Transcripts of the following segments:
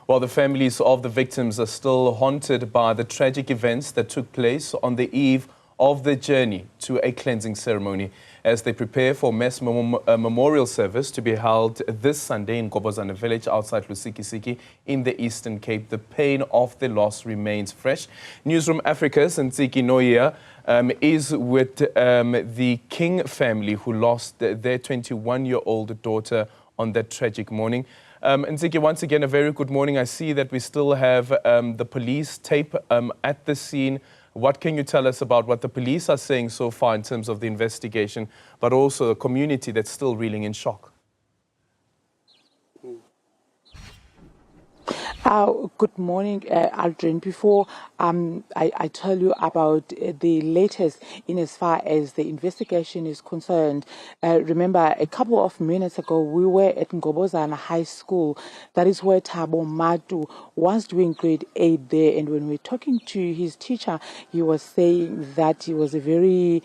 While the families of the victims are still haunted by the tragic events that took place on the eve of the journey to a cleansing ceremony as they prepare for mass memorial service to be held this Sunday in Ngobozana village outside Lusikisiki in the Eastern Cape. The pain of the loss remains fresh. Newzroom Afrika's Ntsiki Nohiya is with the King family who lost their 21-year-old daughter on that tragic morning. Ntsiki, once again, a very good morning. I see that we still have the police tape at the scene. What can you tell us about what the police are saying so far in terms of the investigation, but also a community that's still reeling in shock? Good morning, Aldrin. Before I tell you about the latest in as far as the investigation is concerned, remember a couple of minutes ago we were at Ngobozana High School. That is where Thabo Matu was doing grade 8 there, and when we were talking to his teacher, he was saying that he was a very,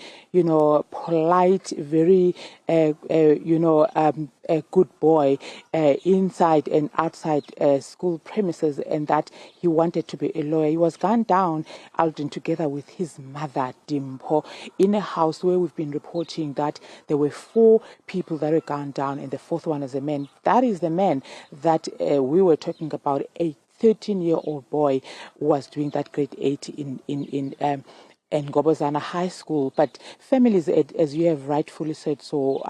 polite, very, a good boy inside and outside school premises, and that he wanted to be a lawyer. He was gunned down, Alden, together with his mother, Dimpo, in a house where we've been reporting that there were 4 people that were gunned down, and the 4th one is a man. That is the man that we were talking about, a 13-year-old boy who was doing that grade 8 in Ngobozana High School. But families, as you have rightfully said, so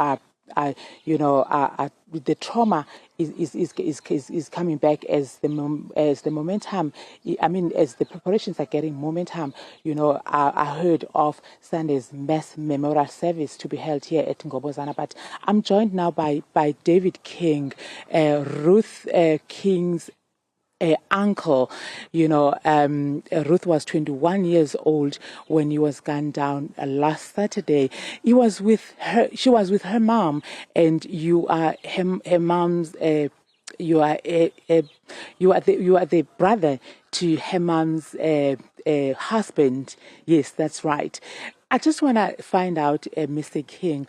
the trauma is coming back as the momentum. As the preparations are getting momentum. I heard of Sunday's mass memorial service to be held here at Ngobozana. But I'm joined now by David King, Ruth King's uncle. Ruth was 21 years old when he was gunned down last Saturday. She was with her mom, and you are her mom's. You are the brother to her mom's husband. Yes, that's right. I just want to find out, Mr. King.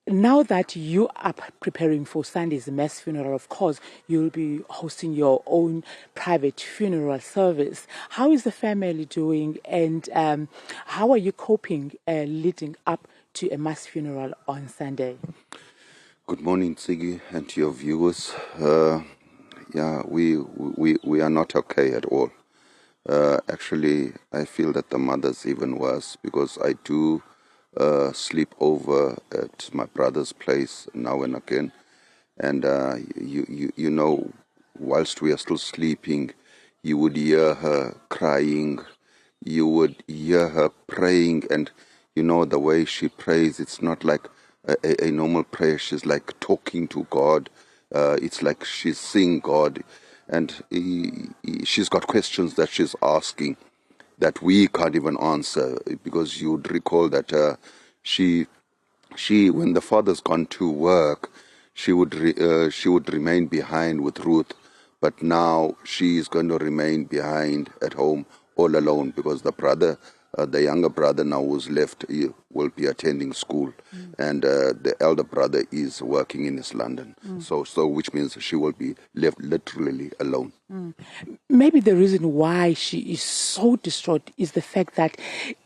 Now that you are preparing for Sunday's mass funeral, of course, you'll be hosting your own private funeral service. How is the family doing, and how are you coping leading up to a mass funeral on Sunday? Good morning, Ntsiki, and to your viewers. We are not okay at all. Actually, I feel that the mother's even worse, because I do sleep over at my brother's place now and again, and whilst we are still sleeping, you would hear her crying, you would hear her praying, and the way she prays, it's not like a normal prayer. She's like talking to God. It's like she's seeing God, and she's got questions that she's asking that we can't even answer, because you'd recall that she when the father's gone to work, she would remain behind with Ruth, but now she is going to remain behind at home all alone, because the brother, the younger brother now who's left, he will be attending school, and the elder brother is working in East London. So which means she will be left literally alone. Maybe the reason why she is so distraught is the fact that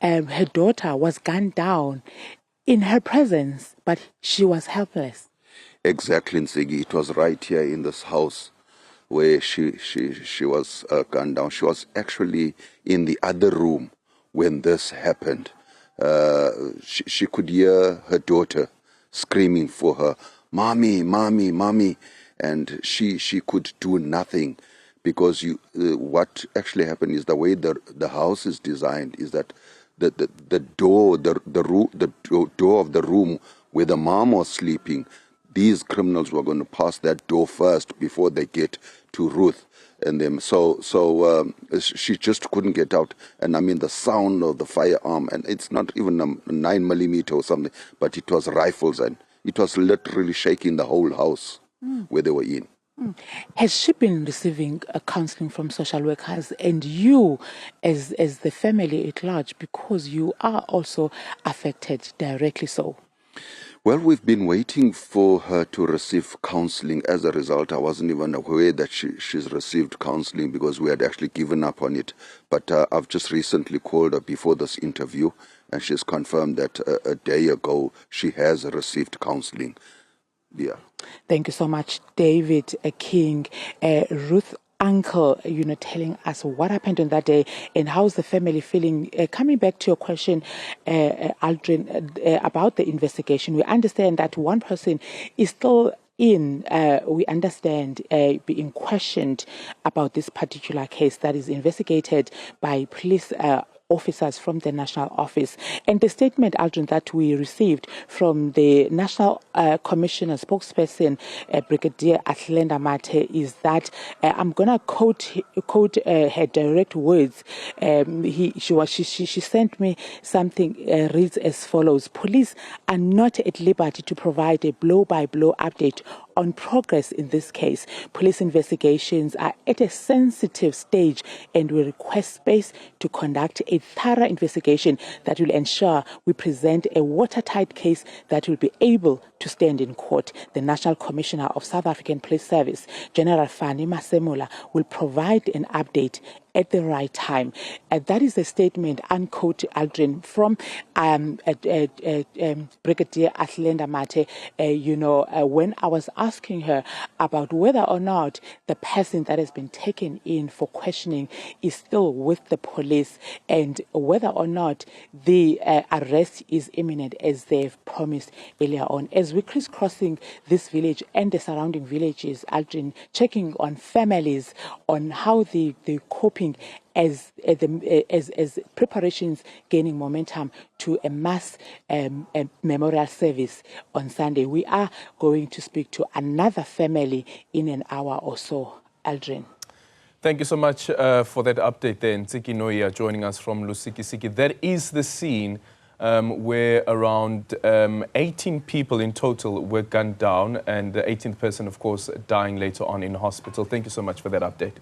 her daughter was gunned down in her presence, but she was helpless. Exactly, Ntsiki. It was right here in this house where she was gunned down. She was actually in the other room when this happened. She could hear her daughter screaming for her, "Mommy, mommy, mommy," and she could do nothing, because what actually happened is the way the house is designed is that the door of the room where the mom was sleeping, these criminals were going to pass that door first before they get to Ruth and them. So she just couldn't get out. And the sound of the firearm, and it's not even a 9mm or something, but it was rifles, and it was literally shaking the whole house where they were in. Has she been receiving counseling from social workers, and you as the family at large, because you are also affected directly so? Well, we've been waiting for her to receive counseling. As a result, I wasn't even aware that she's received counseling because we had actually given up on it. But I've just recently called her before this interview, and she's confirmed that a day ago she has received counseling. Yeah. Thank you so much, David King. Ruth Uncle, telling us what happened on that day and how's the family feeling. Coming back to your question, Aldrin, about the investigation, we understand that one person is still we understand, being questioned about this particular case that is investigated by police officers from the national office. And the statement, Aldrin, that we received from the National Commissioner spokesperson, Brigadier Atlenda Mate, is that I'm going to quote her direct words. She sent me something, reads as follows: police are not at liberty to provide a blow-by-blow update on progress in this case. Police investigations are at a sensitive stage, and we request space to conduct a thorough investigation that will ensure we present a watertight case that will be able to stand in court. The National Commissioner of South African Police Service, General Fani Masemola, will provide an update at the right time. That is a statement, unquote, Aldrin, from Brigadier Atlenda Mate. When I was asking her about whether or not the person that has been taken in for questioning is still with the police and whether or not the arrest is imminent as they've promised earlier on. As we're crisscrossing this village and the surrounding villages, Aldrin, checking on families on how they're coping as preparations gaining momentum to a mass memorial service on Sunday. We are going to speak to another family in an hour or so. Aldrin. Thank you so much for that update there. Ntsiki Nohiya joining us from Lusikisiki. That is the scene where around 18 people in total were gunned down, and the 18th person, of course, dying later on in hospital. Thank you so much for that update.